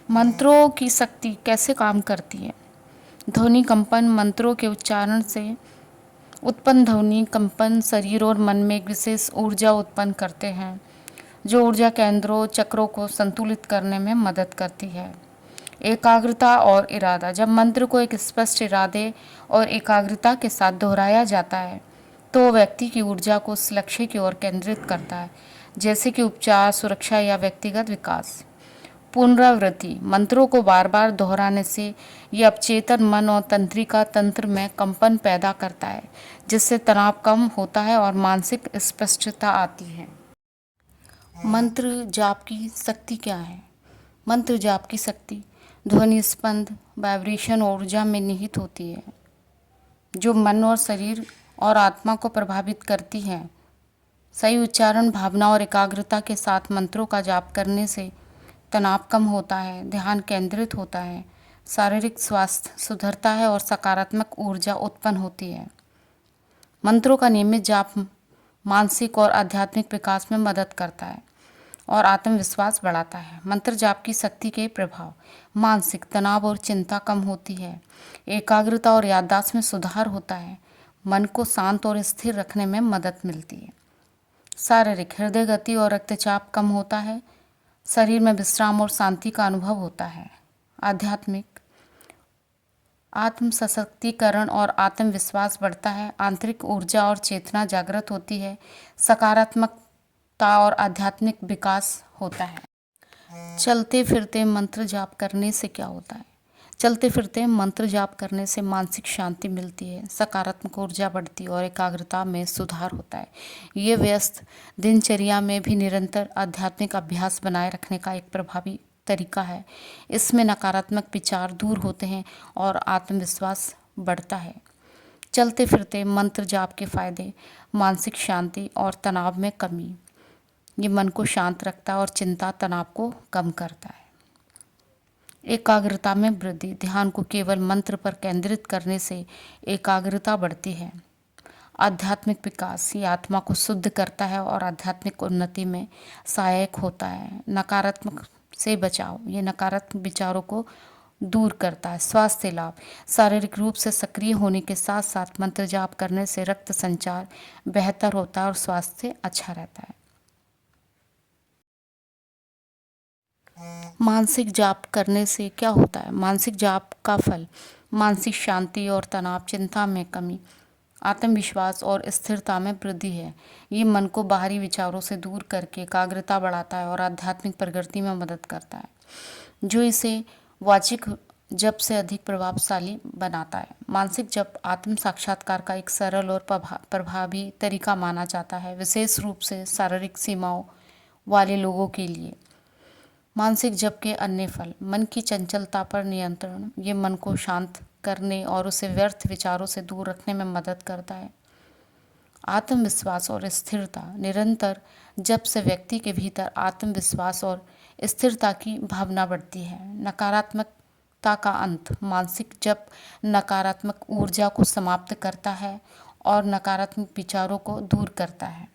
मंत्रों की शक्ति कैसे काम करती है? ध्वनि कंपन मंत्रों के उच्चारण से उत्पन्न ध्वनि कंपन शरीर और मन में एक विशेष ऊर्जा उत्पन्न करते हैं, जो ऊर्जा केंद्रों चक्रों को संतुलित करने में मदद करती है। एकाग्रता और इरादा। जब मंत्र को एक स्पष्ट इरादे और एकाग्रता के साथ दोहराया जाता है तो व्यक्ति की ऊर्जा को उस लक्ष्य की ओर केंद्रित करता है, जैसे कि उपचार, सुरक्षा या व्यक्तिगत विकास। पुनरावृत्ति। मंत्रों को बार बार दोहराने से यह अवचेतन मन और तंत्रिका तंत्र में कंपन पैदा करता है, जिससे तनाव कम होता है और मानसिक स्पष्टता आती है। मंत्र जाप की शक्ति क्या है? मंत्र जाप की शक्ति ध्वनि स्पंद वाइब्रेशन और ऊर्जा में निहित होती है, जो मन और शरीर और आत्मा को प्रभावित करती है। सही उच्चारण, भावना और एकाग्रता के साथ मंत्रों का जाप करने से तनाव कम होता है, ध्यान केंद्रित होता है, शारीरिक स्वास्थ्य सुधरता है और सकारात्मक ऊर्जा उत्पन्न होती है। मंत्रों का नियमित जाप मानसिक और आध्यात्मिक विकास में मदद करता है और आत्मविश्वास बढ़ाता है। मंत्र जाप की शक्ति के प्रभाव। मानसिक तनाव और चिंता कम होती है, एकाग्रता और याददाश्त में सुधार होता है, मन को शांत और स्थिर रखने में मदद मिलती है। शारीरिक हृदय गति और रक्तचाप कम होता है, शरीर में विश्राम और शांति का अनुभव होता है। आध्यात्मिक आत्म सशक्तिकरण और आत्मविश्वास बढ़ता है, आंतरिक ऊर्जा और चेतना जागृत होती है, सकारात्मकता और आध्यात्मिक विकास होता है। चलते फिरते मंत्र जाप करने से क्या होता है? चलते फिरते मंत्र जाप करने से मानसिक शांति मिलती है, सकारात्मक ऊर्जा बढ़ती है और एकाग्रता में सुधार होता है। ये व्यस्त दिनचर्या में भी निरंतर आध्यात्मिक अभ्यास बनाए रखने का एक प्रभावी तरीका है। इसमें नकारात्मक विचार दूर होते हैं और आत्मविश्वास बढ़ता है। चलते फिरते मंत्र जाप के फायदे। मानसिक शांति और तनाव में कमी। ये मन को शांत रखता है और चिंता तनाव को कम करता है। एकाग्रता में वृद्धि। ध्यान को केवल मंत्र पर केंद्रित करने से एकाग्रता बढ़ती है। आध्यात्मिक विकास। ये आत्मा को शुद्ध करता है और आध्यात्मिक उन्नति में सहायक होता है। नकारात्मक से बचाव। ये नकारात्मक विचारों को दूर करता है। स्वास्थ्य लाभ। शारीरिक रूप से सक्रिय होने के साथ साथ मंत्र जाप करने से रक्त संचार बेहतर होता है और स्वास्थ्य अच्छा रहता है। मानसिक जाप करने से क्या होता है? मानसिक जाप का फल। मानसिक शांति और तनाव, चिंता में कमी, आत्मविश्वास और स्थिरता में वृद्धि है। ये मन को बाहरी विचारों से दूर करके एकाग्रता बढ़ाता है और आध्यात्मिक प्रगति में मदद करता है, जो इसे वाचिक जप से अधिक प्रभावशाली बनाता है। मानसिक जप आत्म साक्षात्कार का एक सरल और प्रभावी तरीका माना जाता है, विशेष रूप से शारीरिक सीमाओं वाले लोगों के लिए। मानसिक जप के अन्य फल। मन की चंचलता पर नियंत्रण। ये मन को शांत करने और उसे व्यर्थ विचारों से दूर रखने में मदद करता है। आत्मविश्वास और स्थिरता। निरंतर जप से व्यक्ति के भीतर आत्मविश्वास और स्थिरता की भावना बढ़ती है। नकारात्मकता का अंत। मानसिक जप नकारात्मक ऊर्जा को समाप्त करता है और नकारात्मक विचारों को दूर करता है।